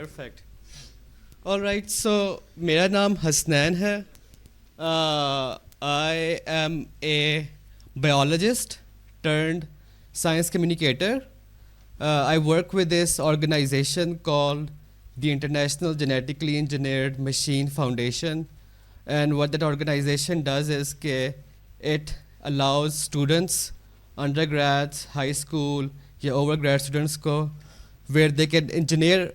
Perfect. All right. So, मेरा नाम हसनैन है. I am a biologist turned science communicator. I work with this organization called the International Genetically Engineered Machine Foundation. And what that organization does is that it allows students, undergrads, high school, या overgrad students को where they can engineer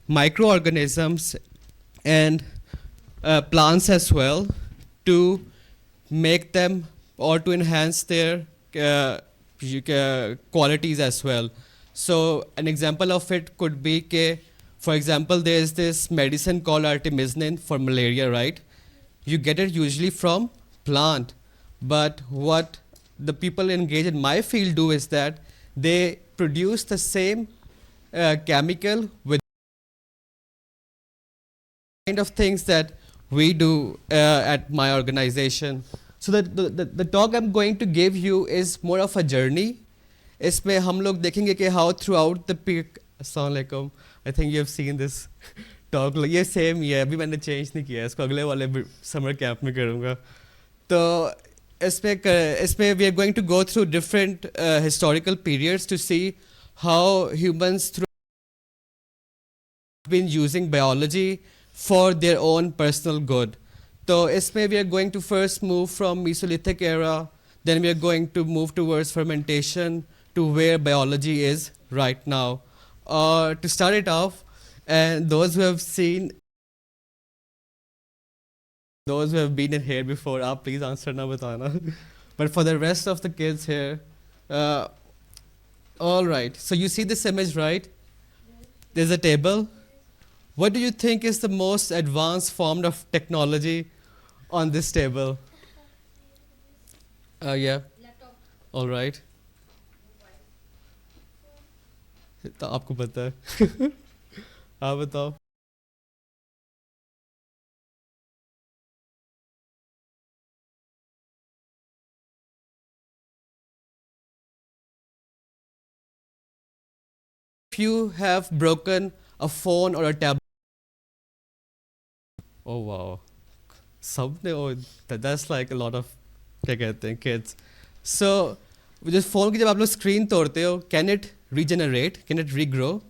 microorganisms and plants as well to make them or to enhance their qualities as well. So an example of it could be for example, there is this medicine called artemisinin for malaria, right? You get it usually from plant, but what the people engaged in my field do is that they produce the same chemical with kind of things that we do at my organization. So the talk I'm going to give you is more of a journey. इसमें हम लोग देखेंगे कि how throughout the peak. Assalamualaikum. I think you have seen this talk. ये same ही है. अभी मैंने change नहीं किया है. इसको अगले वाले summer camp में करूँगा. तो इसमें we are going to go through different historical periods to see how humans through been using biology for their own personal good. So इसमें we are going to first move from Mesolithic era, then we are going to move towards fermentation to where biology is right now. To start it off, and those who have been in here before, please answer na batana. But for the rest of the kids here, all right. So you see this image, right? There's a table. What do you think is the most advanced form of technology on this table? Yeah. Laptop. All right. तो आपको पता है. आप बताओ. If you have broken a phone or a tablet. Oh wow. That's like a lot of क्या कहते हैं kids. So जिस phone की जब आप लोग screen तोड़ते हो, can it regenerate? Can it regrow? No.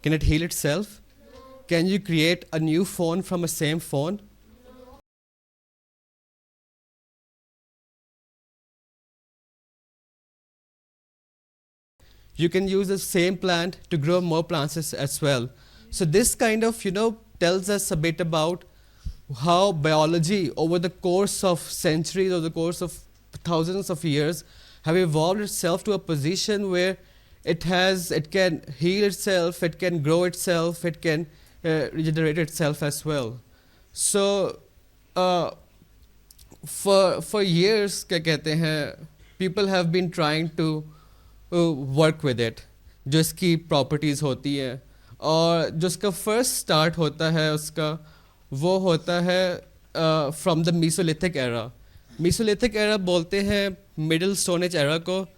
Can it heal itself? No. Can you create a new phone from a same phone? No. You can use the same plant to grow more plants as well. So this kind of, tells us a bit about how biology over the course of centuries, over the course of thousands of years, have evolved itself to a position where it can heal itself, it can grow itself, it can regenerate itself as well. So for years, क्या कहते हैं, people have been trying to work with it. जो इसकी properties होती हैं और जो इसका first start होता है उसका वो होता है from the Mesolithic era. Mesolithic era बोलते हैं Middle Stone Age era को.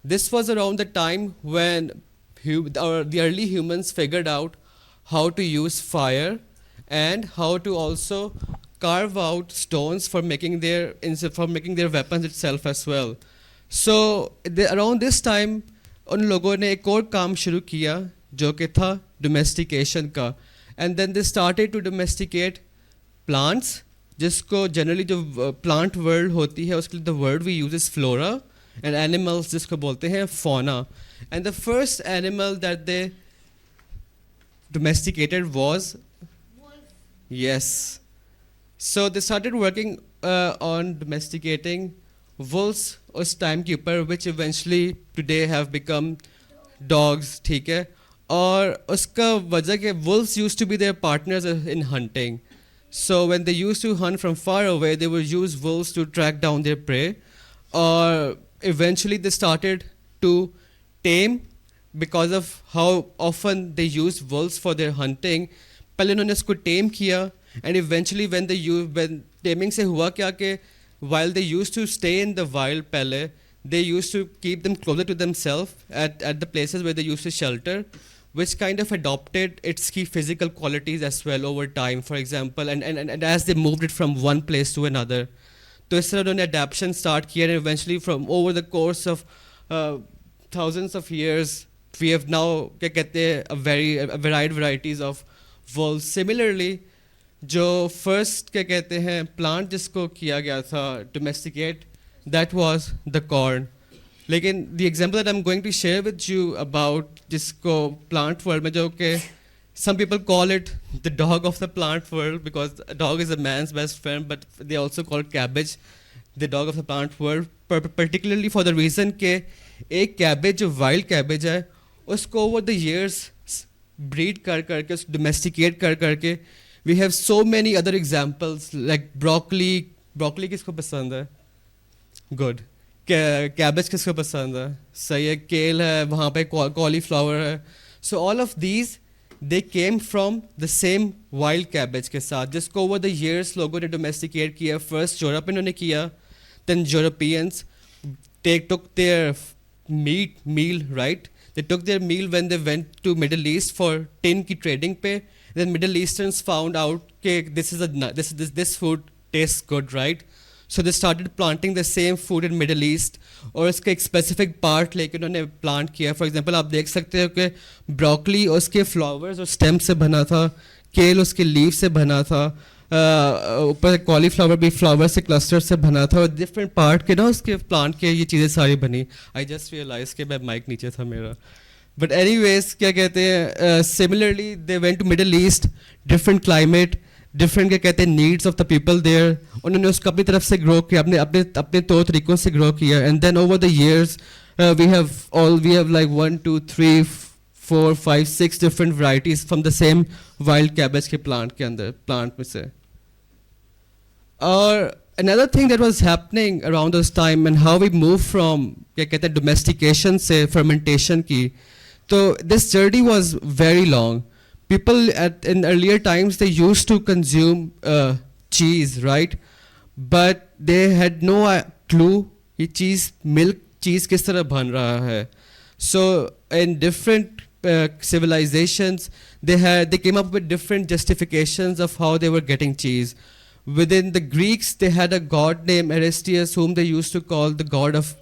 This was around the time when the early humans figured out how to use fire and how to also carve out stones for making their weapons itself as well. So around this time उन लोगों ने एक और काम शुरू किया जो कि था domestication का. And then they started to domesticate plants जिसको generally जो plant world होती है उसके लिए the word we use is flora and animals जिसको बोलते हैं fauna. And the first animal that they domesticated was Wolf. yes. So they started working on domesticating wolves उस time के ऊपर which eventually today have become dogs. ठीक है. और उसका वजह कि wolves used to be their partners in hunting. So when they used to hunt from far away, they would use wolves to track down their prey. Or eventually they started to tame because of how often they used wolves for their hunting. पहले उन्होंने उसको tame किया and eventually when taming से हुआ क्या कि while they used to stay in the wild पहले, they used to keep them closer to themselves at the places where they used to shelter. which kind of adopted its key physical qualities as well over time, for example, and as they moved it from one place to another. तो इस तरह उन्होंने adaptation start किया and eventually from over the course of uh, thousands of years, we have now क्या कहते हैं a varied varieties of wolves. Similarly, जो first क्या कहते हैं plant जिसको किया गया था domesticate, that was the corn. लेकिन the example that I'm going to share with you about जिसको plant world में जो कि some people call it the dog of the plant world because a dog is a man's best friend, but they also call it cabbage the dog of the plant world, particularly for the reason कि एक cabbage जो wild cabbage है उसको over the years breed कर करके उसको domesticate कर करके we have so many other examples like broccoli किसको पसंद है? Good. Cabbage किसको पसंद है? सही है. Kale है, वहाँ पे cauliflower है. So all of these they came from the same wild cabbage के साथ जिसको over the years लोगों ने domesticate किया. First Europe इन्होंने किया, then Europeans took their meal, right? They took their meal when they went to Middle East for tin की trading पे. Then Middle Easterns found out that this food tastes good, right? So they started planting the same food in Middle East और इसका एक specific part लेके उन्होंने plant किया. For example, आप देख सकते हो कि broccoli उसके flowers और stem से बना था, kale उसके leaf से बना था, ऊपर cauliflower भी flower से cluster से बना था और different part के ना उसके plant के ये चीज़ें सारी बनी. I just realized कि मैं mic नीचे था मेरा. But anyways, क्या कहते हैं similarly they went to Middle East, different climate, different क्या कहते हैं needs of the people there. उन्होंने उसको अपनी तरफ से grow किया, अपने तौर तरीकों से grow किया. And then over the years we have like 1, 2, 3, 4, 5, 6 different varieties from the same wild cabbage के plant में से. Or another thing that was happening around this time and how we moved from क्या कहते हैं domestication से fermentation की. So this journey was very long. People in earlier times they used to consume cheese, right? But they had no clue ये milk cheese किस तरह बन रहा है. So in different civilizations they came up with different justifications of how they were getting cheese. Within the Greeks they had a god named Aristeas whom they used to call the god of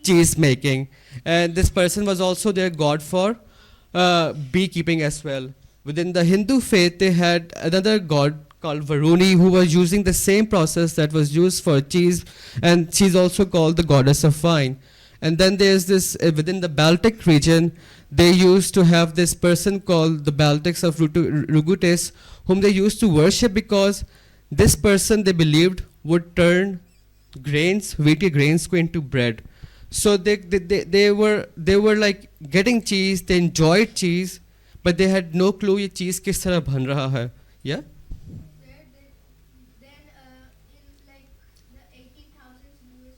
cheese making, and this person was also their god for beekeeping as well. Within the Hindu faith, they had another god called Varuni who was using the same process that was used for cheese, and she's also called the goddess of wine. And then there's this, within the Baltic region, they used to have this person called the Baltics of Rugutes, whom they used to worship because this person they believed would turn wheat grains into bread. So they were like getting cheese, they enjoyed cheese, but they had no clue ये cheese किस तरह बन रहा है. Yeah? Then in like the 18,000s, Louis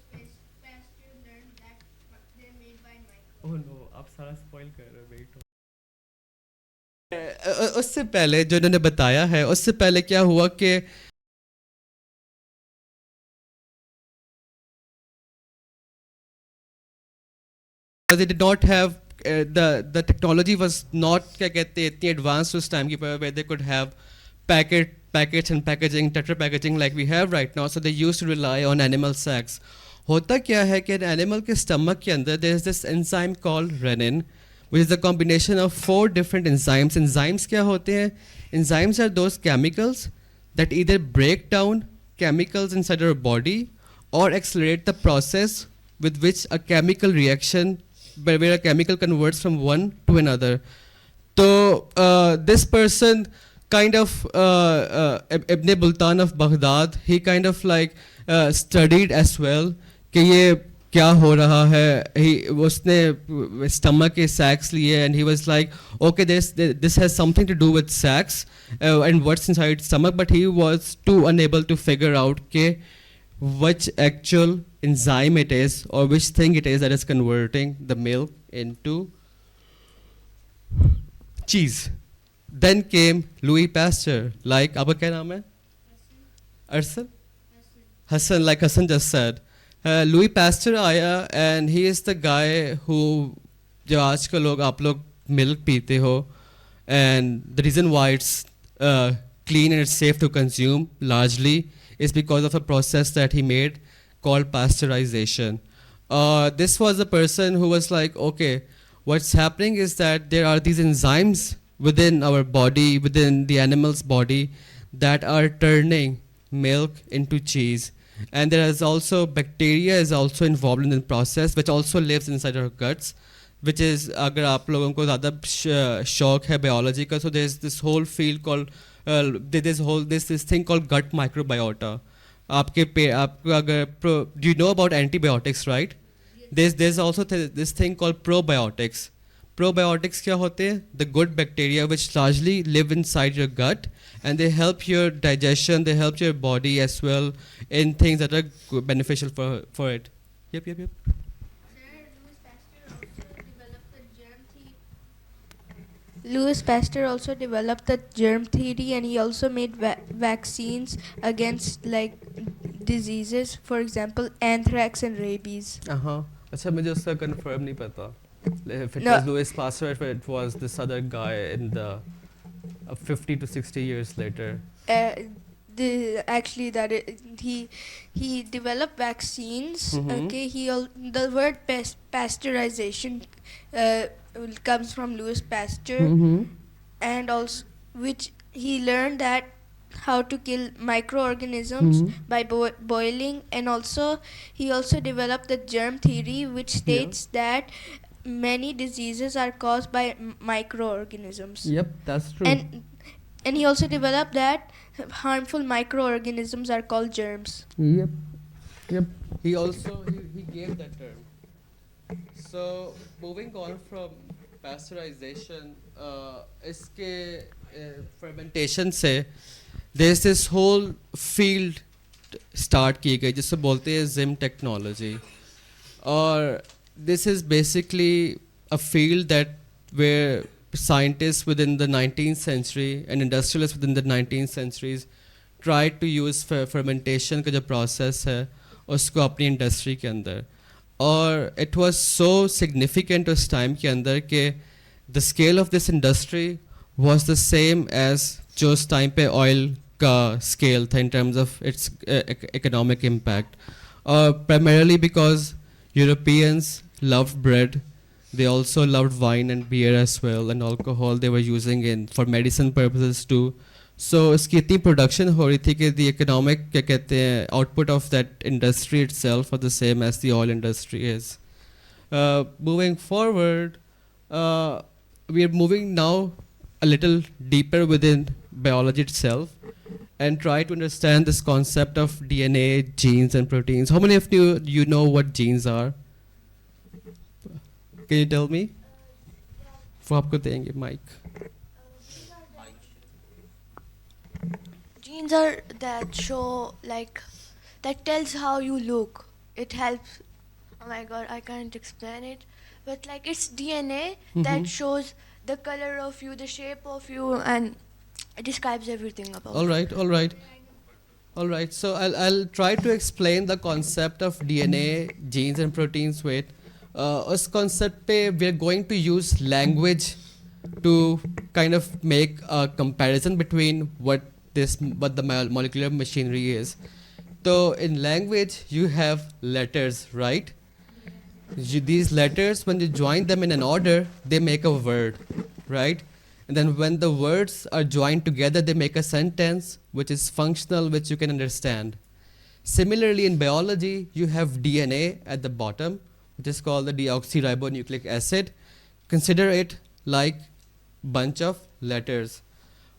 Pasteur learned that they're made by microbes. Oh no, आप सारा spoil कर रहे हो. Wait. उससे पहले जो इन्होंने बताया है, उससे पहले क्या हुआ कि they did not have the technology was not क्या कहते हैं इतनी advanced उस time की where they could have packets and packaging, tetra packaging like we have right now. So they used to rely on animal sacs. होता क्या है कि animal के stomach के अंदर there is this enzyme called renin, which is the combination of 4 different enzymes. Enzymes क्या होते हैं? Enzymes are those chemicals that either break down chemicals inside our body or accelerate the process with which a chemical reaction where a chemical converts from one to another. So this person kind of Ibn Bultan of Baghdad, he kind of like studied as well कि ये क्या हो रहा है. उसने stomach के sacs लिए and he was like, okay, this has something to do with sacs and what's inside stomach, but he was too unable to figure out कि which actual enzyme it is or which thing it is that is converting the milk into cheese. Then came Louis Pasteur, like आपका क्या नाम है? Arslan? Hassan, like Hassan just said. Louis Pasteur आया and he is the guy who जो आज का लोग आप लोग milk पीते हो and the reason why it's clean and it's safe to consume largely is because of a process that he made called pasteurization. This was a person who was like, okay, what's happening is that there are these enzymes within our body, within the animal's body, that are turning milk into cheese. And there is also bacteria is also involved in the process, which also lives inside our guts, which is अगर आप लोगों को ज़्यादा शौक है biology का, so there's this whole field called this thing called gut microbiota. आपको अगर do you know about antibiotics, right? There's also this thing called probiotics. Probiotics क्या होते हैं? The good bacteria which largely live inside your gut, and they help your digestion, they help your body as well in things that are beneficial for it. Yep. Sir, Louis Pasteur also developed the germ theory, and he also made vaccines against like diseases, for example, anthrax and rabies. अच्छा मुझे उसका confirm नहीं पता. If it No. was Louis Pasteur, if it was this other guy in the 50 to 60 years later. Actually, he developed vaccines. Mhm. Okay, the word pasteurization comes from Louis Pasteur, and also which he learned that how to kill microorganisms by boiling, and also he also developed the germ theory, which states that many diseases are caused by microorganisms. Yep, that's true. And he also developed that harmful microorganisms are called germs. Yep. He also he gave that term. So moving on from pasteurization, इसके fermentation से there's this whole field start की गई जिससे बोलते हैं Zim technology, और this is basically a field that where scientists within the 19th century and industrialists within the 19th centuries tried to use fermentation का जो process है उसको अपनी industry के अंदर, और it was so significant उस time के अंदर कि the scale of this industry was the same as जो उस time पे oil का scale था in terms of its economic impact, primarily because Europeans loved bread. They also loved wine and beer as well, and alcohol they were using for medicine purposes too. So इसकी इतनी production हो रही थी कि the economic क्या कहते हैं output of that industry itself was the same as the oil industry is. Moving forward, we are moving now a little deeper within biology itself and try to understand this concept of DNA, genes, and proteins. How many of you know what genes are? Can you tell me? वो आपको देंगे mic. Genes are that show that tells how you look. It helps. Oh my god, I can't explain it. But it's DNA that shows the color of you, the shape of you, and it describes everything about you. All right. So I'll try to explain the concept of DNA, genes, and proteins. Wait, उस concept पे we're going to use language to kind of make a comparison between what the molecular machinery is. So in language you have letters, right? These letters, when you join them in an order, they make a word, right? And then when the words are joined together, they make a sentence which is functional, which you can understand. Similarly, in biology, you have DNA at the bottom, which is called the deoxyribonucleic acid. Consider it like bunch of letters.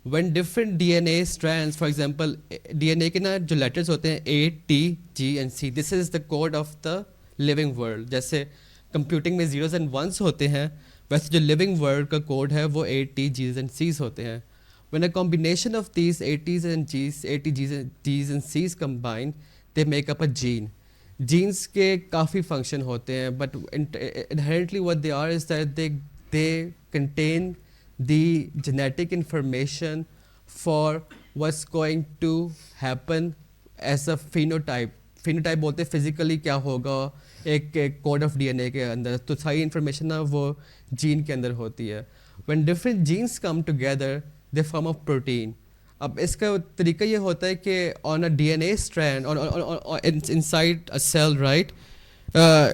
When different DNA strands, for example, DNA के ना जो letters होते हैं A, T, G and C, this is the code of the living world. जैसे computing में zeros and ones होते हैं, वैसे जो living world का code है वो A, T, G's and C's होते हैं. When a combination of these A, T's and G's, A, T, G's and C's combine, they make up a gene. Genes के काफ़ी function होते हैं, but inherently what they are is that they contain the genetic information for what's going to happen as a phenotype. Phenotype बोलते हैं physically क्या होगा एक code of DNA के अंदर, तो सारी information ना वो gene के अंदर होती है. when different genes come together they form a protein. अब इसका तरीका ये होता है कि on a DNA strand inside a cell, right,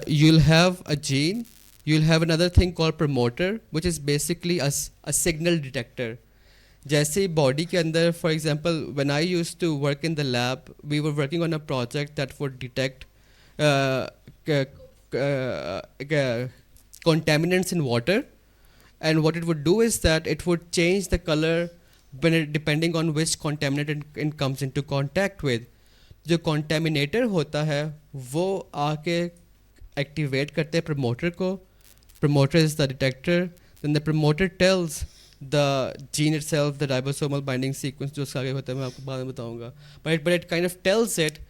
you'll have a gene, you'll have another thing called promoter, which is basically a signal detector. जैसे body के अंदर, for example when I used to work in the lab, we were working on a project that would detect contaminants in water, and what it would do is that it would change the color when depending on which contaminant it comes into contact with. जो contaminator होता है वो आके activate करते हैं promoter को. Promoter is the detector. Then the promoter tells the gene itself, the ribosomal binding sequence जो उसका आगे होता है मैं आपको बाद में बताऊंगा. But it kind of tells it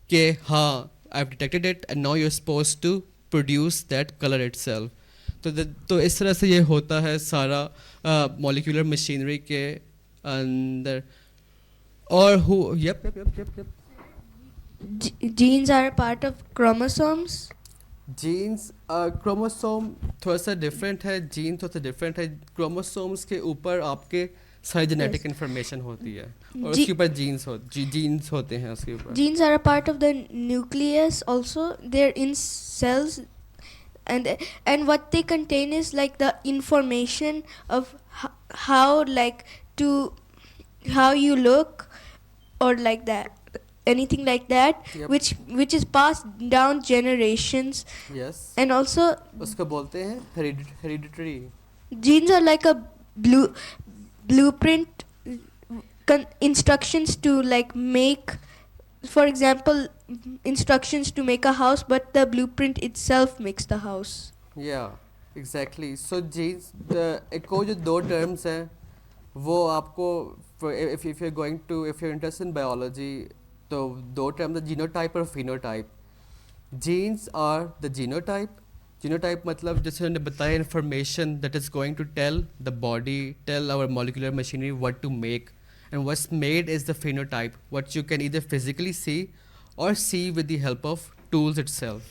कि हाँ I've detected it and now you're supposed to produce that color itself. तो इस तरह से ये होता है सारा मॉलिक्यूलर मशीनरी के अंदर. और yep. Genes are a part of chromosomes. Genes chromosome थोड़ा सा डिफरेंट है, जीन थोड़ा सा डिफरेंट है. क्रोमोसोम्स के ऊपर आपके सारी जेनेटिक इन्फॉर्मेशन होती है और उसके ऊपर जीन्स होते हैं उसके ऊपर. Genes are a part of the nucleus also. They're in cells, and what they contain is like the information of how you look, or like that, anything like that. Yep. which is passed down generations. Yes. And also उसको बोलते हैं hereditary. genes are like a blueprint, instructions to like make, for example, instructions to make a house, but the blueprint itself makes the house. Yeah, exactly. So genes, को जो दो terms हैं वो आपको, if you're interested in biology, तो दो terms हैं, genotype और phenotype. Genes are the genotype. Genotype मतलब जैसे हमने बताया information that is going to tell the body, tell our molecular machinery what to make. And what's made is the phenotype, what you can either physically see or see with the help of tools itself.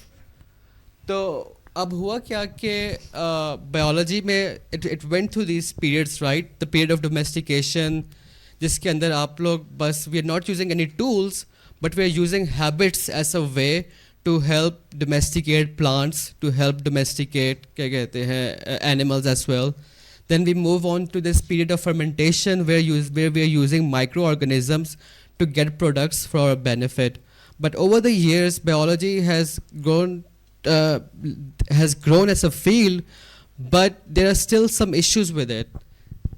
तो अब हुआ क्या कि biology में it went through these periods, right? The period of domestication, जिसके अंदर आप लोग बस we are not using any tools, but we are using habits as a way to help domesticate plants, to help domesticate क्या कहते हैं animals as well. Then we move on to this period of fermentation where we are using microorganisms to get products for our benefit. But over the years, biology has grown as a field, but there are still some issues with it.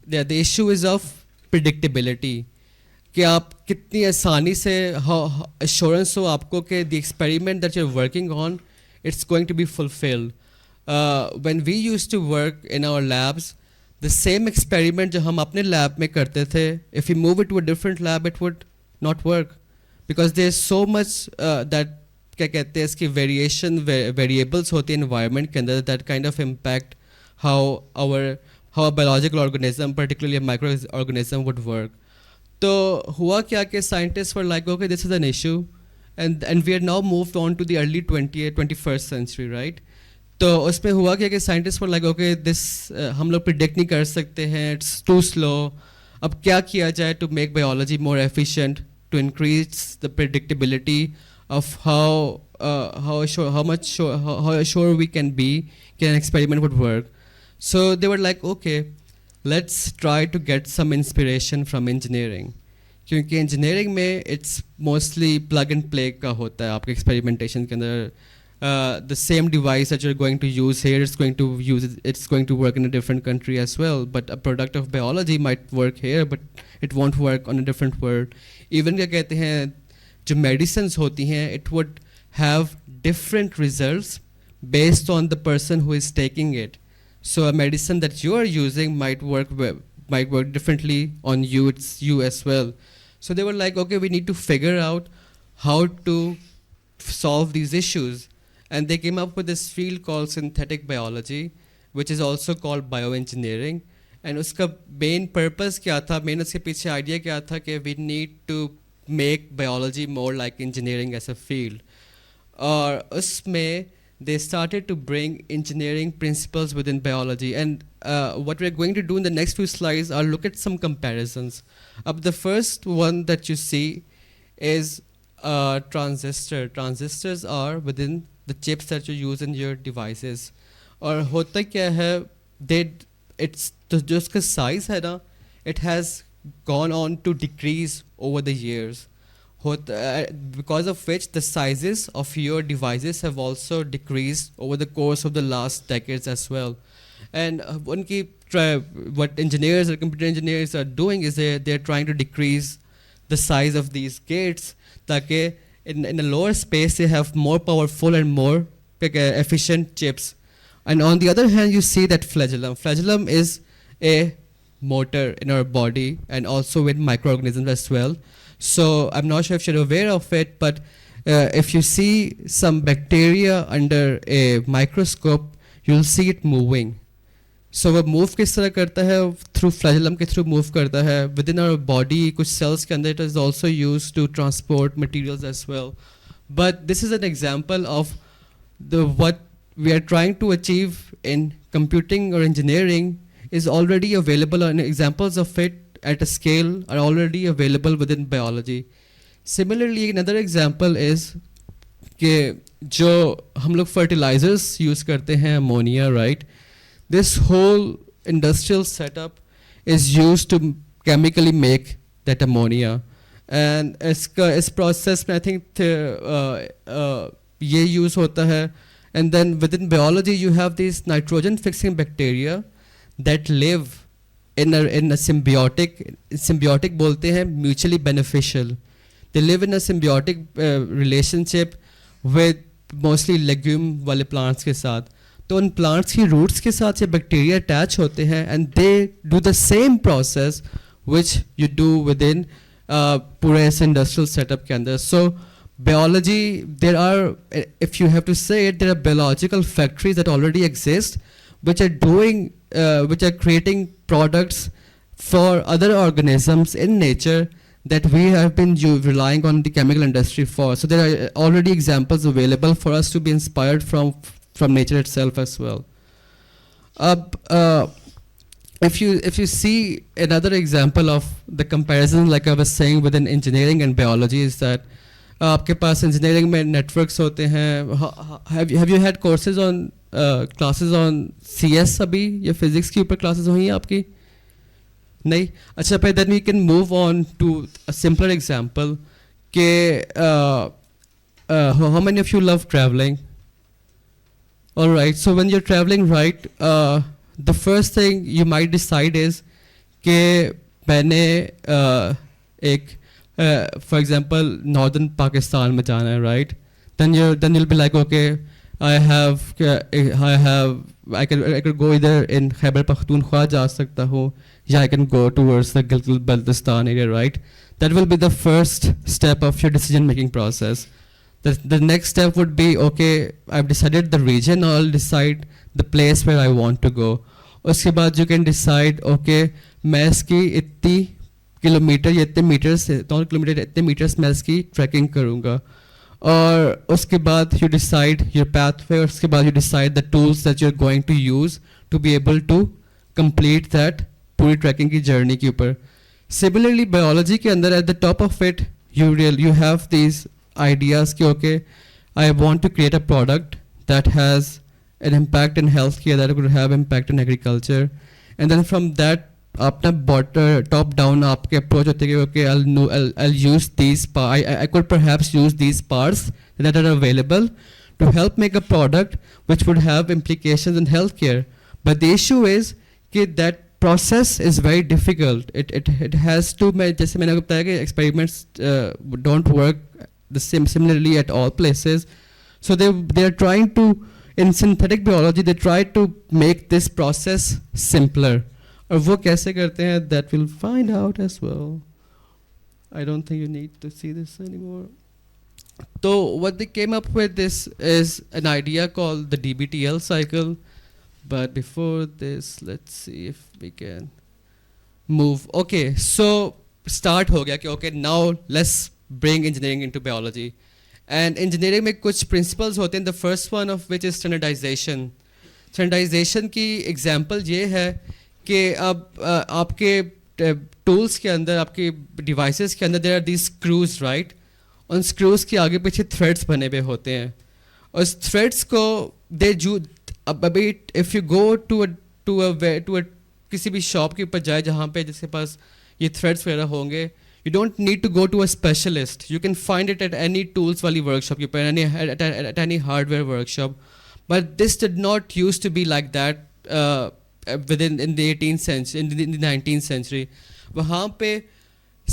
The issue is of predictability. कि आप कितनी आसानी से assurance हो आपको कि the experiment that you're working on, it's going to be fulfilled. When we used to work in our labs, the same experiment जो हम अपने lab में करते थे, if we move it to a different lab, it would not work because there's so much that क्या कहते हैं इसकी variables होती हैं environment के अंदर that kind of impact how a biological organism, particularly a microorganism, would work. तो हुआ क्या कि scientists were like, okay, this is an issue, and we are now moved on to the early 21st century, right? तो उसमें हुआ क्या कि scientists were like, okay, this हम लोग predict नहीं कर सकते हैं, it's too slow. अब क्या किया जाए to make biology more efficient, to increase the predictability of how sure we can be an experiment would work. So they were like, okay, let's try to get some inspiration from engineering. क्योंकि engineering में it's mostly plug and play का होता है आपके experimentation के अंदर. The same device that you're going to use here it's going to work in a different country as well, but a product of biology might work here but it won't work on a different world. Even क्या कहते हैं जो medicines होती हैं, it would have different results based on the person who is taking it. So a medicine that you are using might work differently on you as well. So they were like, okay, we need to figure out how to solve these issues. And they came up with this field called synthetic biology, which is also called bioengineering. And उसका main purpose क्या था, main उसके पीछे idea क्या था कि we need to make biology more like engineering as a field. और उसमें they started to bring engineering principles within biology. And what we're going to do in the next few slides are look at some comparisons. The first one that you see is transistor. Transistors are within the chips that you use in your devices. और होता क्या है, it's तो जो उसका size है ना, it has gone on to decrease over the years. Because of which the sizes of your devices have also decreased over the course of the last decades as well. And what engineers or computer engineers are doing is they're trying to decrease the size of these gates, ताकि in a lower space they have more powerful and more efficient chips. And on the other hand, you see that flagellum. Flagellum is a motor in our body and also with microorganisms as well. So I'm not sure if you're aware of it, but if you see some bacteria under a microscope, you'll see it moving. So वो move किस तरह करता है? Through flagellum के through move करता है. Within our body, कुछ cells के अंदर it is also used to transport materials as well. But this is an example of what we are trying to achieve in computing or engineering is already available, and examples of it at a scale are already available within biology. Similarly, another example is कि जो हम लोग fertilizers use करते हैं, ammonia, right? This whole industrial setup is used to chemically make that ammonia. And इस process में I think ये use होता है. And then within biology, you have these nitrogen fixing bacteria that live in a symbiotic बोलते हैं, mutually beneficial. They live in a symbiotic relationship with mostly legume वाले plants के साथ. तो उन plants की roots के साथ ये bacteria attach होते हैं, and they do the same process which you do within पूरे इस industrial setup के अंदर. So biology, there are, if you have to say it, there are biological factories that already exist, which are creating products for other organisms in nature that we have been relying on the chemical industry for. So there are already examples available for us to be inspired from nature itself as well. If you see another example of the comparison, like I was saying, within engineering and biology, is that आपके पास engineering में networks होते हैं. Have you had courses on classes on CS अभी या physics के ऊपर classes हुई हैं आपकी? नहीं. अच्छा, फिर then we can move on to a simpler example कि how many of you love traveling? All right. So when you're traveling, right, the first thing you might decide is कि मैंने एक for example, northern Pakistan में जाना है, right? Then you'll be like, okay, I could go either in Khyber Pakhtunkhwa जा सकता हूँ, या I can go towards the Gilgit-Baltistan area, right? That will be the first step of your decision-making process. The next step would be, okay, I've decided the region, I'll decide the place where I want to go. उसके बाद you can decide, okay, मैं इसकी इतनी kilometre या इतने metres, 2 kilometre इतने metres मैं इसकी ट्रैकिंग करूँगा. और उसके बाद you decide your pathway, और उसके बाद you decide the tools that you're going to use to be able to complete that पूरी ट्रैकिंग की जर्नी के ऊपर. Similarly, biology के अंदर at the top of it, you have these ideas कि okay, I want to create a product that has an impact in healthcare, that could have impact in agriculture, and then from that अपना top down आपके approach होते हैं कि okay, I'll use these I could perhaps use these parts that are available to help make a product which would have implications in healthcare. But the issue is कि that process is very difficult. It has to, जैसे मैंने आपको बताया कि experiments don't work the similarly at all places. So they are trying to, in synthetic biology, they try to make this process simpler. और वो कैसे करते हैं, that we'll find out as well. I don't think you need to see this anymore. So what they came up with this is an idea called the DBTL cycle. But before this, let's see if we can move. Okay, so start हो गया कि okay, now let's bring engineering into biology. And engineering में कुछ principles होते हैं, the first one of which is standardization. Standardization की example ये है कि अब आपके टूल्स के अंदर, आपके डिवाइसेस के अंदर there are these screws, right. उन स्क्रूज के आगे पीछे थ्रेड्स बने हुए होते हैं. उस थ्रेड्स को दे जू अभी if you go to a किसी भी शॉप के ऊपर जाए जहाँ पे जिसके पास ये थ्रेड्स वगैरह होंगे, you don't need to go to a specialist. You can find it at any tools wali workshop ke ऊपर, at any hardware workshop. But this did not used to be like that in the 18th century, in the 19th century. वहाँ पे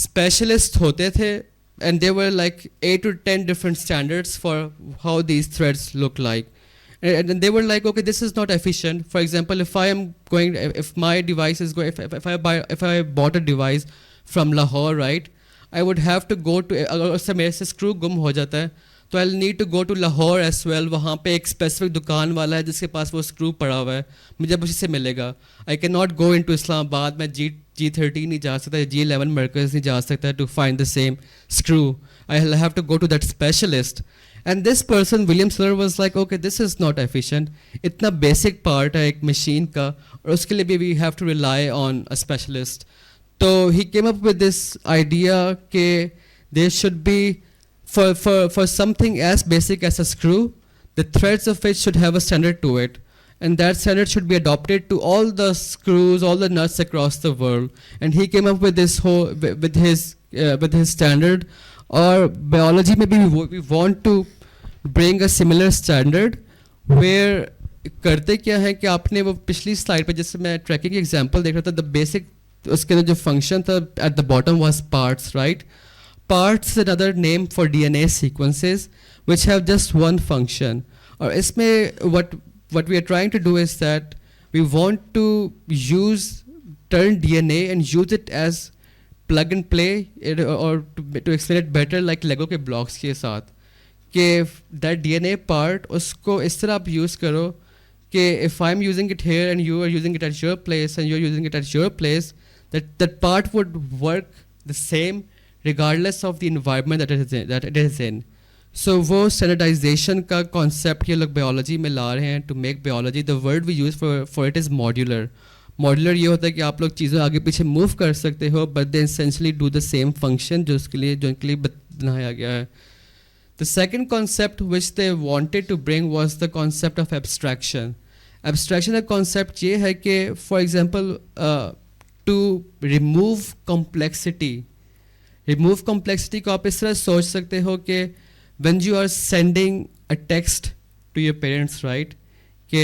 specialists होते थे, and there were like 8 to 10 different standards for how these threads look like. And they were like, okay, this is not efficient. For example, if my device is going, if I bought a device from Lahore, right, I would have to go to, अगर मेरे से screw गुम हो जाता है तो I need to go to Lahore as well. वहाँ पे एक स्पेसिफिक दुकान वाला है जिसके पास वो स्क्रू पड़ा हुआ है, मुझे उसी से मिलेगा. I can not go in to Islamabad. मैं G13 नहीं जा सकता, G11 मरकज़ नहीं जा सकता to find the same screw. I have to go to that specialist. And this person William Saler was like, okay this is not efficient. इतना basic part है एक मशीन का, और उसके लिए भी we have to rely on a specialist. So he came up with this idea that there should be, for something as basic as a screw, the threads of it should have a standard to it, and that standard should be adopted to all the screws, all the nuts across the world. And he came up with this with his standard. Or biology, maybe we want to bring a similar standard where करते क्या है कि आपने वो पिछली slide पे जैसे मैं ट्रैकिंग की एग्जांपल देख रहा था, द बेसिक उसके अंदर जो फंक्शन था at the bottom was parts, right. Parts is another name for DNA sequences which have just one function. और इसमें what we are trying to do is that we want to turn DNA and use it as plug and play, or to explain it better, like Lego के blocks के साथ, कि that DNA part उसको इस तरह आप use करो कि if I'm using it here and you are using it at your place and you're using it at your place, that part would work the same regardless of the environment that it is in. So वो standardization का concept ये लोग biology में ला रहे हैं to make biology. The word we use for it is modular. Modular ये होता है कि आप लोग चीज़ें आगे पीछे move कर सकते हो, but they essentially do the same function जो इनके लिए बनाया गया है. The second concept which they wanted to bring was the concept of abstraction. Abstraction का concept ये है कि for example to remove complexity को आप इस तरह सोच सकते हो कि when you are sending a text to your parents, right, कि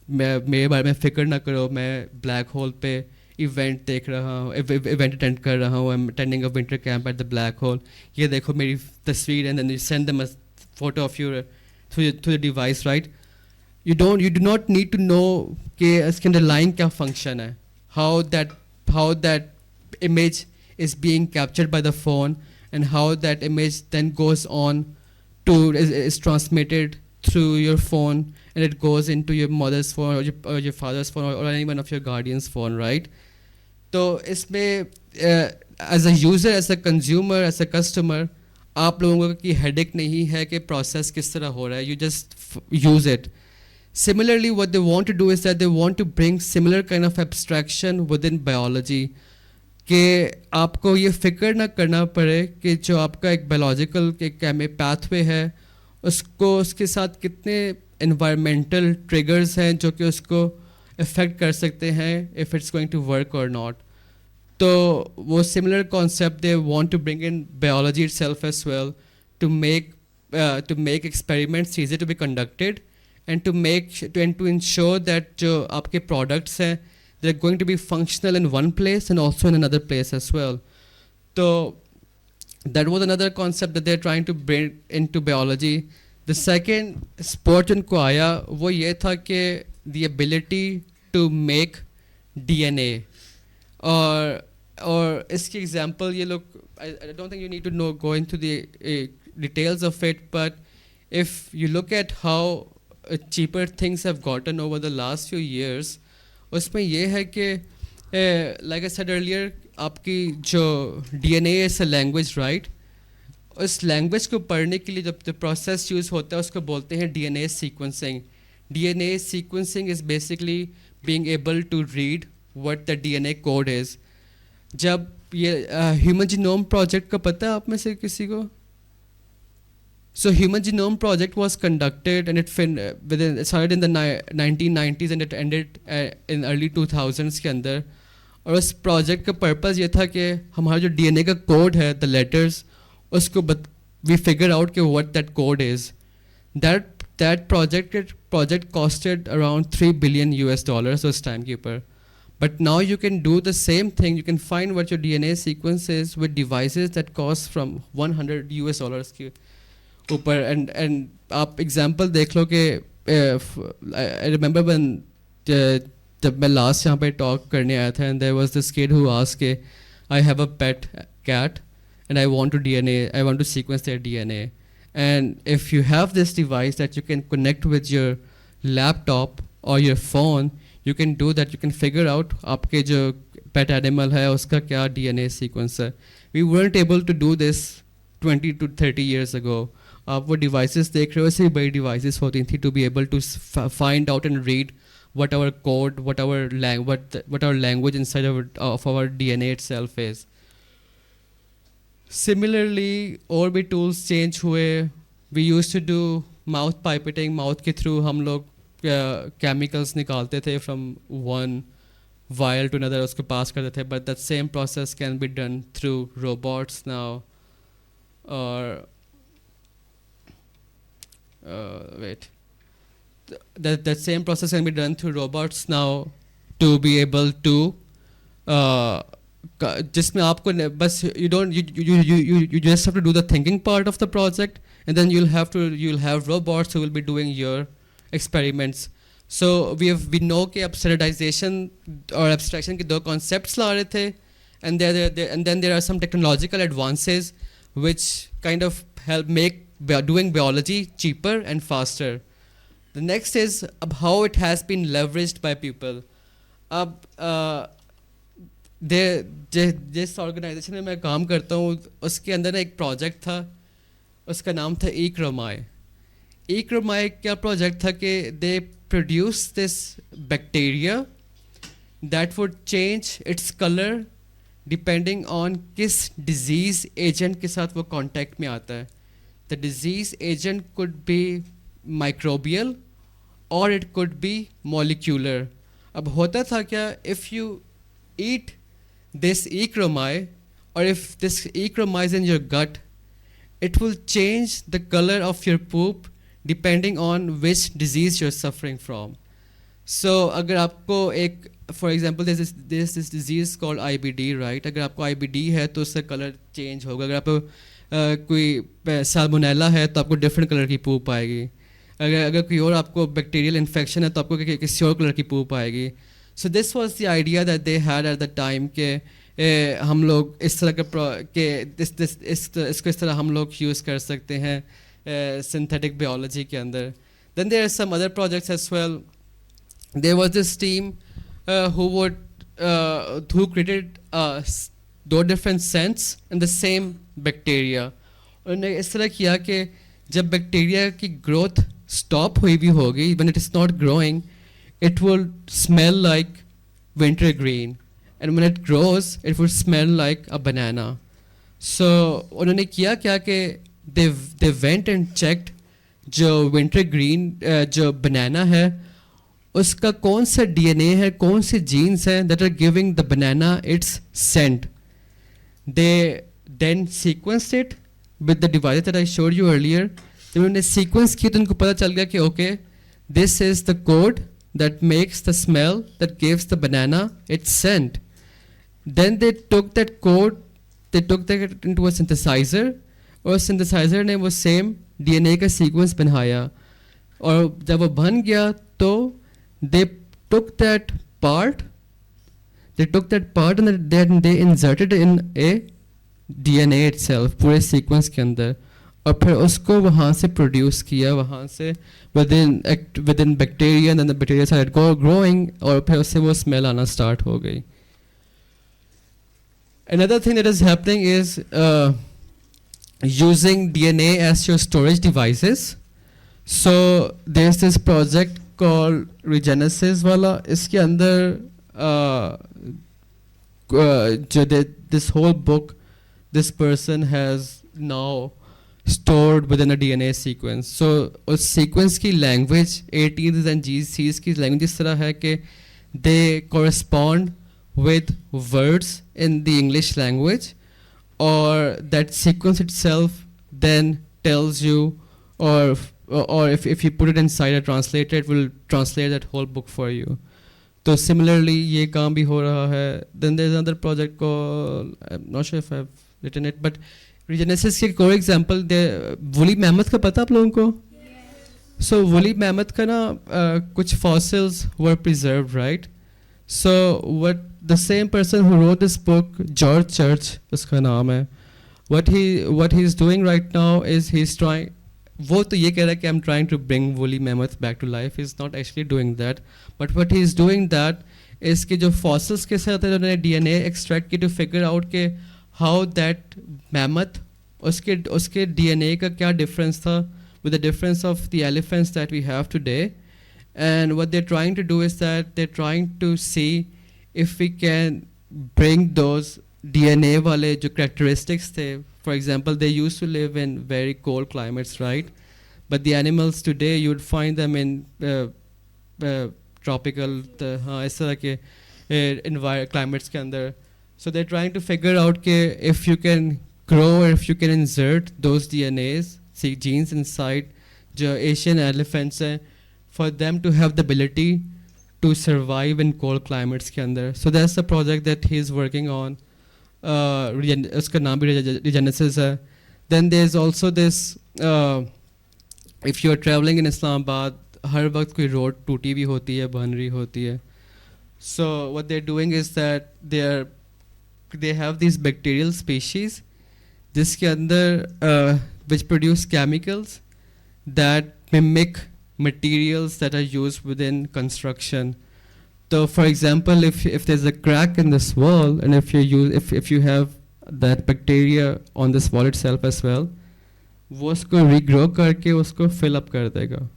मेरे बारे में फिक्र ना करो, मैं ब्लैक होल पे इवेंट देख रहा हूँ, इवेंट अटेंड कर रहा हूँ, I am attending a winter camp at the black hole, ये देखो मेरी तस्वीर, and then you send them a photo of your through the device, right. you do not need to know कि इसके अंदर लाइन क्या फंक्शन है, how that image is being captured by the phone, and how that image then goes on to is transmitted through your phone, and it goes into your mother's phone or your father's phone or any one of your guardian's phone, right. तो इसमें as a user, as a consumer, as a customer, आप लोगों की headache नहीं है कि process किस तरह हो रहा है, you just use it. Similarly, what they want to do is that they want to bring similar kind of abstraction within biology, कि आपको ये फिक्र ना करना पड़े कि जो आपका एक बायोलॉजिकल पाथवे है उसको उसके साथ कितने environmental triggers हैं जो कि उसको affect कर सकते हैं if it's going to work or not. तो वो similar concept they want to bring in biology itself as well, to make experiments easy to be conducted, and to ensure that जो आपके products हैं they're going to be functional in one place and also in another place as well. So that was another concept that they're trying to bring into biology. The second sport जिनको आया वो ये था कि the ability to make DNA, और इसकी example ये लोग, I don't think you need to go into the details of it, but if you look at how cheaper things have gotten over the last few years, उसमें ये है कि like I said earlier, आपकी जो DNA is a language, right, उस language को पढ़ने के लिए जब जो प्रोसेस यूज़ होता है उसको बोलते हैं DNA sequencing. DNA sequencing is basically being able to read what the DNA code is. जब ये ह्यूमन जीनोम प्रोजेक्ट का पता है आप में से किसी को? So Human Genome Project was conducted and it started in the 1990s and it ended in early 2000s के अंदर. और उस प्रोजेक्ट का पर्पस ये था कि हमारा जो डीएनए का कोड है, द लेटर्स, उसको वी फिगर आउट कि what that code is. That project costed around $3 billion उस टाइम के ऊपर. But now you can do the same thing. You can find what your DNA sequence is with devices that cost from $100 के ऊपर. And आप example देख लो कि I remember when जब मैं लास्ट यहाँ पे टॉक करने आया था and there was this kid who asked के I have a pet cat and I want to sequence their DNA. And if you have this device that you can connect with your laptop और your phone, you can do that. You can figure out आपके जो pet animal है उसका क्या DNA sequence है. We weren't able to do this 20 to 30 years ago. आप वो devices देख रहे हो, ऐसे ही बड़ी डिवाइसेस होती थी to be able to find out and read what our code, what our language inside of our DNA itself is. Similarly, और भी tools change हुए. We used to do mouth pipetting. Mouth के through हम लोग chemicals निकालते थे from one vial to another, उसको pass करते थे. But that same process can be done through robots now. Or wait. That same process can be done through robots now to be able to जिसमें आपको बस you just have to do the thinking part of the project and then you'll have robots who will be doing your experiments. So we know कि अब standardization और abstraction के दो concepts ला रहे थे and then there are some technological advances which kind of help make doing biology cheaper and faster. The next is how it has been leveraged by people. अब जिस organisation में मैं काम करता हूँ उसके अंदर एक प्रोजेक्ट था, उसका नाम था ईक्रमाई. ईक्रमाई क्या प्रोजेक्ट था कि they produce this bacteria that would change its colour depending on किस डिजीज़ एजेंट के साथ वो कांटेक्ट में आता है. The disease agent could be microbial or it could be molecular. अब होता था क्या, if you eat this ecromi or if this ecromi is in your gut, it will change the color of your poop depending on which disease you're suffering from. So अगर आपको एक for example there's this disease called IBD, right? अगर आपको IBD है तो उसका colour change होगा. अगर आपको कोई साल्मोनेला है तो आपको डिफरेंट कलर की पूप आएगी. अगर कोई और आपको बैक्टीरियल इन्फेक्शन है तो आपको किसी और कलर की पूप आएगी. So this was the idea that they had at the time के हम लोग इस तरह के इसको इस तरह हम लोग यूज़ कर सकते हैं सिंथेटिक बायोलॉजी के अंदर. Then there are some other projects as well. There was this team who created two different scents in the same bacteria. उन्होंने इस तरह किया कि जब बैक्टीरिया की ग्रोथ स्टॉप हुई भी होगी, when it is not growing, it will smell like wintergreen, and when it grows, it will smell like a banana. So उन्होंने किया क्या कि they went and checked जो wintergreen जो banana है उसका कौन सा DNA है, कौन से genes हैं that are giving the banana its scent. They then sequenced it with the device that I showed you earlier. जब उन्होंने सीक्वेंस किया तो उनको पता चल गया कि okay this is the code that makes the smell that gives the banana its scent. Then they took that code, they took that into a synthesizer और सिंथेसाइजर ने वो सेम डीएनए का सीक्वेंस बनाया. और जब वो बन गया तो they took that part and they inserted in a DNA itself, पूरे सीक्वेंस के अंदर. और फिर उसको वहाँ से प्रोड्यूस किया, वहाँ से within bacteria, and the bacteria started growing और फिर उससे वो स्मेल आना स्टार्ट हो गई. Another thing that is happening is using DNA as your storage devices. So there's this project called Regenesis वाला, इसके अंदर this whole book, this person has now stored within a DNA sequence. So उस sequence की language, ATs and GCs की language इस तरह है कि they correspond with words in the English language, or that sequence itself then tells you, or if you put it inside a translator, it will translate that whole book for you. So similarly, ये काम भी हो रहा है. Then there's another project called, I'm not sure if I've written it, but Regenesis के core example, woolly mammoth का पता आप लोगों को? So woolly mammoth का ना कुछ fossils were preserved, right? So what the same person who wrote this book, George Church, उसका नाम है, what he's doing right now is he's trying, वो तो ये कह रहा है कि I'm trying to bring woolly mammoth back to life. He's not actually doing that, but what he's doing that is कि जो fossils के साथ उन्होंने DNA extract की to figure out कि how that mammoth, उसके DNA का क्या difference था with the difference of the elephants that we have today. And what they're trying to do is that they're trying to see if we can bring those DNA वाले जो characteristics थे. For example, they used to live in very cold climates, right? But the animals today, you would find them in tropical, इस तरह के climates के अंदर. So they're trying to figure out कि if you can grow or if you can insert those DNAs, see genes inside जो Asian elephants हैं, for them to have the ability to survive in cold climates के अंदर. So that's the project that he's working on. उसका नाम भी Regenesis है. Then there's also this, if you're traveling in Islamabad, हर वक्त कोई road टूटी भी होती है, बन रही होती है. So what they're doing is that they have these bacterial species जिसके अंदर which produce chemicals that mimic materials that are used within construction. So for example, if there's a crack in this wall, and if you have that bacteria on this wall itself as well, वो उसको regrow करके उसको fill up कर देगा.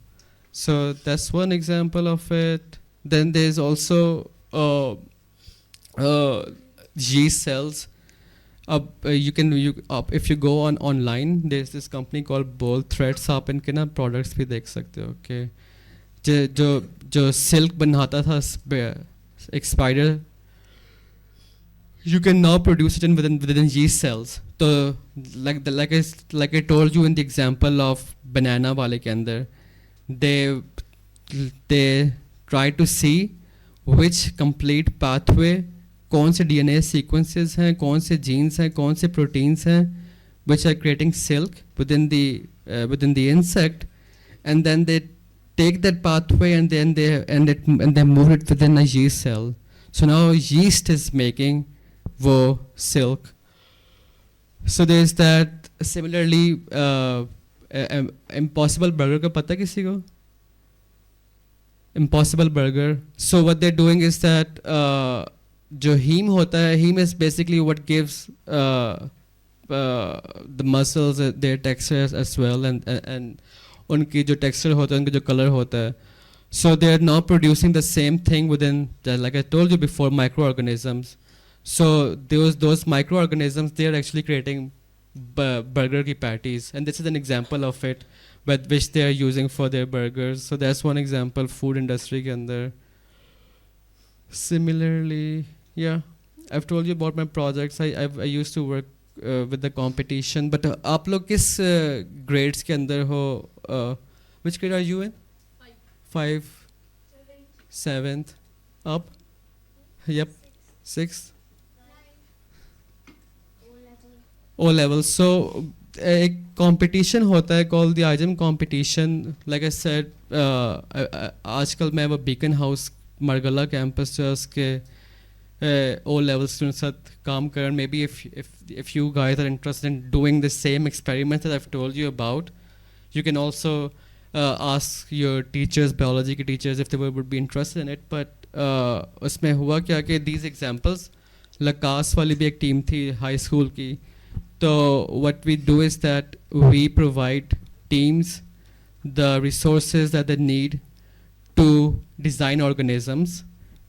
So that's one example of it. Then there's also yeast cells. If you go online, there's this company called Bold Threads. आप इनके ना products भी देख सकते हो कि जो silk बनाता था एक spider, you can now produce it within yeast cells. So like I told you in the example of banana वाले के अंदर, they try to see which complete pathway, कौन से DNA sequences हैं, कौन से genes हैं, कौन से proteins हैं, which are creating silk within the insect, and then they take that pathway and then they move it within a yeast cell. So now yeast is making वो silk. So there's that. Similarly, Impossible Burger का पता किसी को? Impossible Burger. So what they're doing is that जो heme होता है, heme is basically what gives the muscles their texture as well, and उनकी जो texture होता है, उनकी जो color होता है. So they're now producing the same thing within, like I told you before, microorganisms. So those microorganisms, they are actually creating burger ki patties, and this is an example of it, which they are using for their burgers. So that's one example, food industry ke andar. Similarly, yeah, I've told you about my projects. I used to work with the competition, but आप लोग किस grades के अंदर हो? Which grade are you in? 5, 7th, up? Yep, 6th. O level. So एक competition होता है called the IGEM competition. Like I said, आजकल मैं वो Beacon House Margalla campus जो उसके O level students साथ काम कर. Maybe if you guys are interested in doing the same experiment that I've told you about, you can also ask your teachers, biology के teachers, if they would be interested in it. But उसमें हुआ क्या कि these examples, लकास वाली भी एक team थी high school की, So what we do is that we provide teams the resources that they need to design organisms,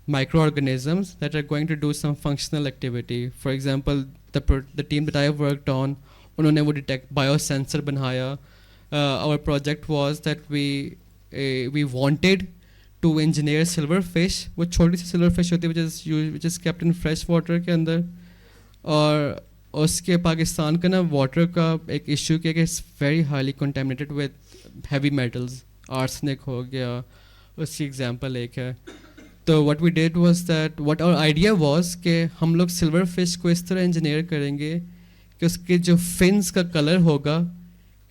microorganisms that are going to do some functional activity. For example, the team that I worked on, उन्होंने वो detect biosensor बनाया. Our project was that we wanted to engineer silverfish. वो छोटी सी silverfish होती है which is kept in fresh water के अंदर. और उसके पाकिस्तान का ना वाटर का एक इशू किया कि it's very highly contaminated with heavy metals, arsenic हो गया, उसकी एग्जांपल एक है. तो what we did was that what our idea was कि हम लोग सिल्वर फिश को इस तरह इंजीनियर करेंगे कि उसके जो फिन्स का कलर होगा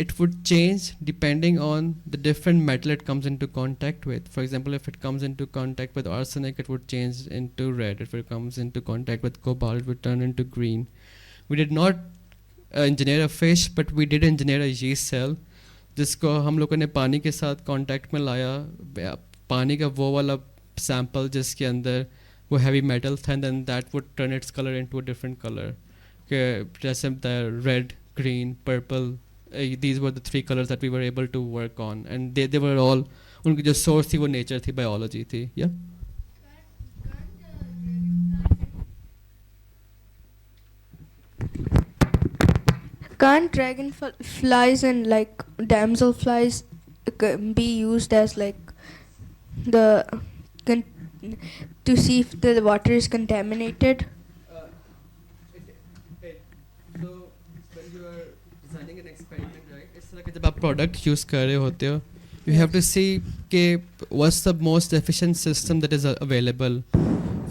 it would change depending on the different metal it comes into contact with. For example, if it comes into contact with arsenic, it would change into red. If it comes into contact with cobalt, it would turn into green. We did not engineer a fish, but we did engineer a yeast cell, जिसको हम लोगों ने पानी के साथ contact में लाया. पानी का वो वाला सैम्पल जिसके अंदर वो हैवी मेटल था, and then that would turn its colour into a different colour. जैसे red, green, purple, these were the three colors that we were able to work on, and they were all, उनकी जो source थी वो nature थी, biology थी. Yeah. Can't dragonflies and like damselflies be used as like the to see if the water is contaminated? So when you are designing an experiment, right? It's like जब आप product use कर रहे होते हो, you have to see कि what's the most efficient system that is available.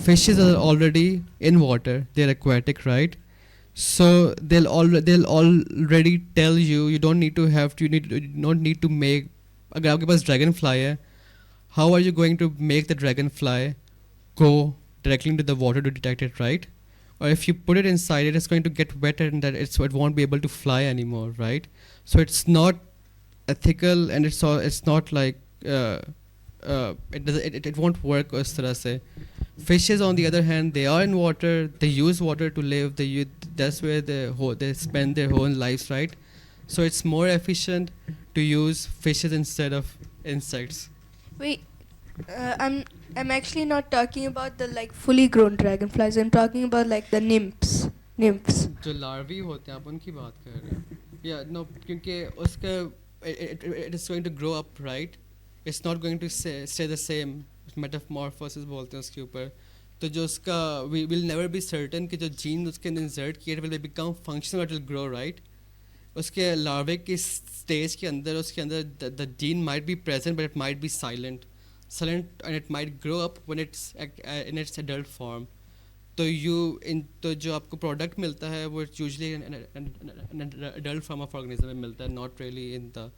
Fishes are already in water; they're aquatic, right? So they'll already tell you. You don't need to have to. You don't need to make. अगर आपके पास dragonfly है, how are you going to make the dragonfly go directly into the water to detect it, right? Or if you put it inside it, it's going to get wetter and that it won't be able to fly anymore, right? So it's not ethical, and it's not like it won't work उस तरह से. Fishes, on the other hand, they are in water. They use water to live. That's where they spend their whole lives, right? So it's more efficient to use fishes instead of insects. Wait, I'm actually not talking about the like fully grown dragonflies. I'm talking about like the nymphs. जो larvae होते हैं आप उनकी बात कर रहे हैं. Yeah, no, क्योंकि उसका it is going to grow up, right? It's not going to stay the same. Metamorphosis बोलते हैं उसके ऊपर. तो जो उसका we will never be certain कि जो gene उसके अंदर insert किया will become functional, it will grow, right? उसके larvae की stage के अंदर उसके अंदर the gene might be present, but it might be silent, and it might grow up when it's in its adult form. तो जो आपको product मिलता है वो usually in adult form of organism में मिलता है, not really in the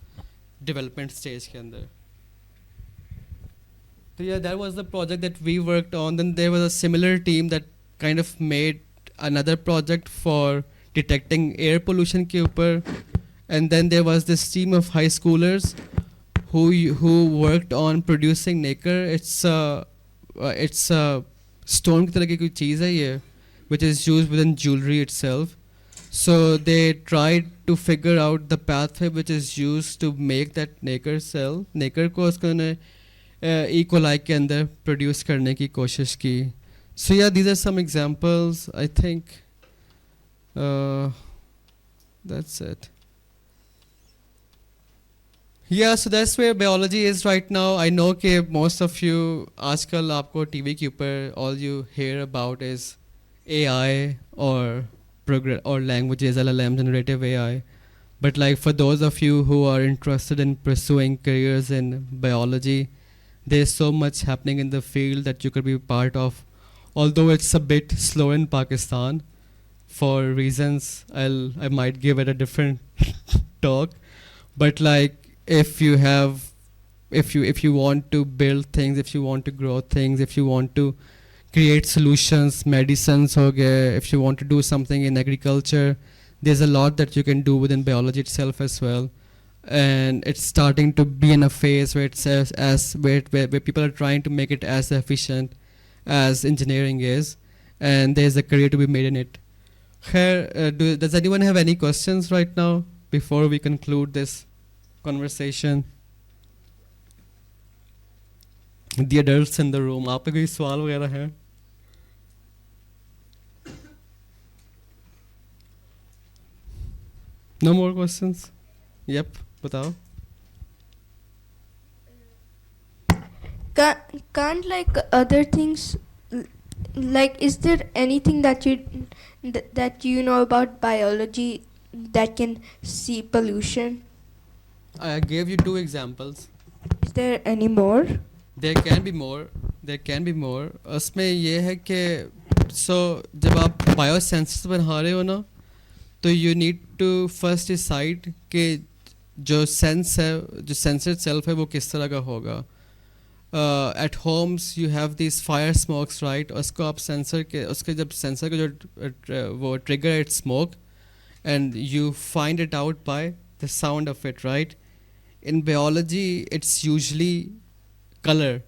development stage के अंदर. So yeah, that was the project that we worked on. Then there was a similar team that kind of made another project for detecting air pollution के ऊपर. And then there was this team of high schoolers who worked on producing nacre. It's a stone की तरह की कोई चीज़ है ये, which is used within jewelry itself. So they tried to figure out the pathway which is used to make that nacre cell. Nacre को उसको ने E. coli के अंदर produce करने की कोशिश की. So yeah, these are some examples. I think that's it. Yeah, so that's where biology is right now. I know that most of you, आजकल आपको TV के ऊपर all you hear about is AI or languages, LLM, generative AI. But like for those of you who are interested in pursuing careers in biology, there's so much happening in the field that you could be part of. Although it's a bit slow in Pakistan, for reasons I might give it a different talk. But like if you want to build things, if you want to grow things, if you want to create solutions, medicines ho gaye, if you want to do something in agriculture, there's a lot that you can do within biology itself as well. And it's starting to be in a phase where it's where people are trying to make it as efficient as engineering is, and there's a career to be made in it. Khair, does anyone have any questions right now before we conclude this conversation? The adults in the room, आप पे कोई सवाल वगैरह है? No more questions? Yep, बताओ. Can't like other things, like is there anything that you know about biology that can see pollution? I gave you 2 examples. Is there any more? There can be more. There can be more. उसमें ये है कि so जब आप biosensors बना रहे हो ना, तो you need to first decide कि जो sense है, जो sensor itself है, वो किस तरह का होगा. At homes you have these fire smokes, right? उसको आप sensor के उसके जब sensor का जो वो trigger it smoke, and you find it out by the sound of it, right? In biology it's usually color.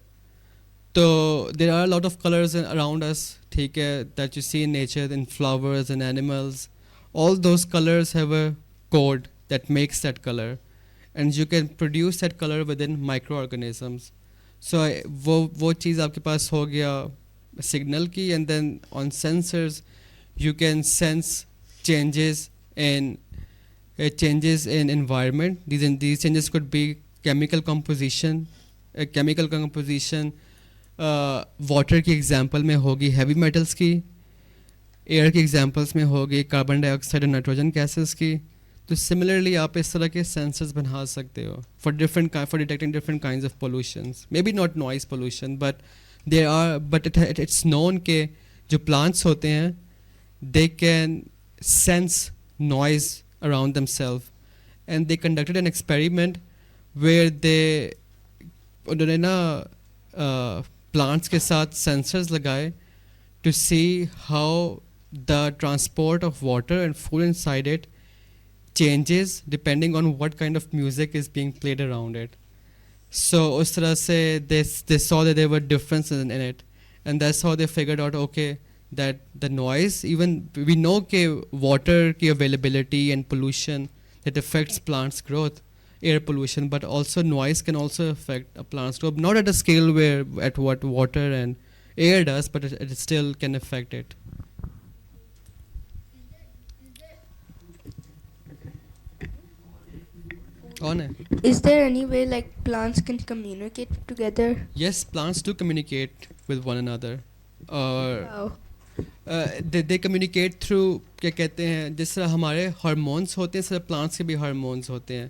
So there are a lot of colors around us, ठीक है, that you see in nature, in flowers and animals. All those colors have a code that makes that color, and you can produce that color within microorganisms. So वो चीज़ आपके पास हो गया signal की, and then on sensors you can sense changes in environment. These changes could be chemical composition. Water की example में होगी heavy metals की, air की एग्जांपल्स में होगी कार्बन डाइऑक्साइड और नाइट्रोजन गैसेस की. तो सिमिलरली आप इस तरह के सेंसर्स बना सकते हो for detecting different kinds of pollutions. May be not noise pollution, but it's known के जो प्लांट्स होते हैं they can sense noise around themselves, and they conducted an experiment where they उन्होंने ना plants के साथ sensors लगाए to see how the transport of water and food inside it changes depending on what kind of music is being played around it. So उस तरह से they saw that there were differences in it, and that's how they figured out, okay, that the noise, even we know that water ki availability and pollution that affects plants growth, air pollution, but also noise can also affect a plant's growth, not at a scale where at what water and air does, but it still can affect it. On it. Is there any way like plants can communicate together? Yes, plants do communicate with one another. Wow. They communicate through क्या कहते हैं, जिस तरह हमारे hormones होते हैं, इस तरह प्लांट्स के भी हार्मोन्स होते हैं.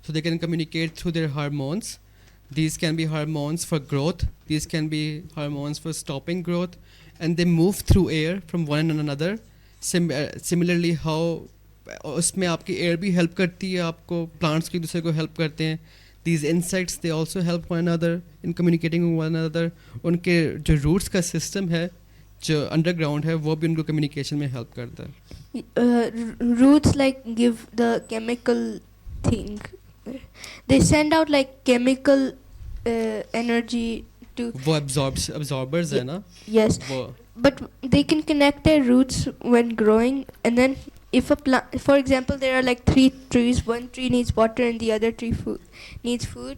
So they can communicate through their hormones. These can be hormones for growth. These can be hormones for stopping growth, and they move through air from one another. Similarly, how उसमें आपकी air भी help करती है आपको, plants की दूसरे को help करते हैं. These insects, they also help one another in communicating with one another. उनके जो roots का system है, जो underground है, वो भी उनको communication में help करता है. Roots like give the chemical thing. They send out like chemical energy to. वो absorbers है ना? Yes. But they can connect their roots when growing, and then if a plant, for example, there are like 3 trees. One tree needs water and the other tree needs food.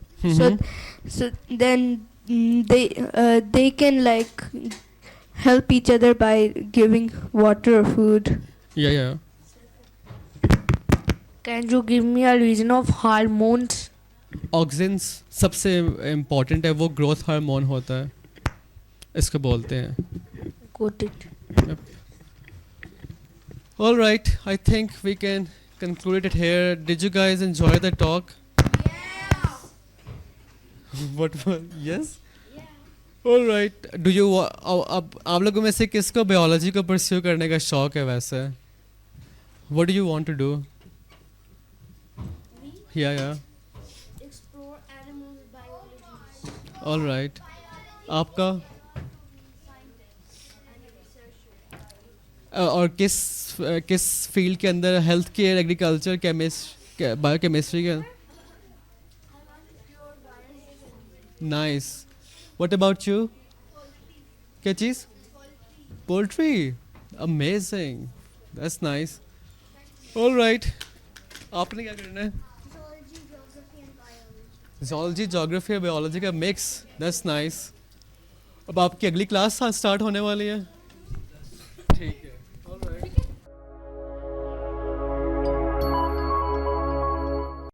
So then they can like help each other by giving water or food. Yeah. Can you give me a reason of hormones? Auxins सबसे important है, वो growth hormone होता है, इसको बोलते हैं. Got it. All right, I think we can conclude it here. Did you guys enjoy the talk? Yeah. What was? Yes? Yeah. All right. Do you अब आप लोगों में से किसको बायोलॉजी को परस्यू करने का शौक है वैसे? What do you want to do? Me? Yeah. Explore animals biology. All right. आपका? और किस फील्ड के अंदर? हेल्थ केयर, एग्रीकल्चर, बायोकेमिस्ट्री के? नाइस. What about you? क्या चीज़? Poultry. Amazing. That's nice. Alright, आपने क्या करना है? ज़ूलॉजी, ज्योग्राफी, बायोलॉजी का मिक्स. That's nice. अब आपकी अगली क्लास स्टार्ट होने वाली है. ठीक है.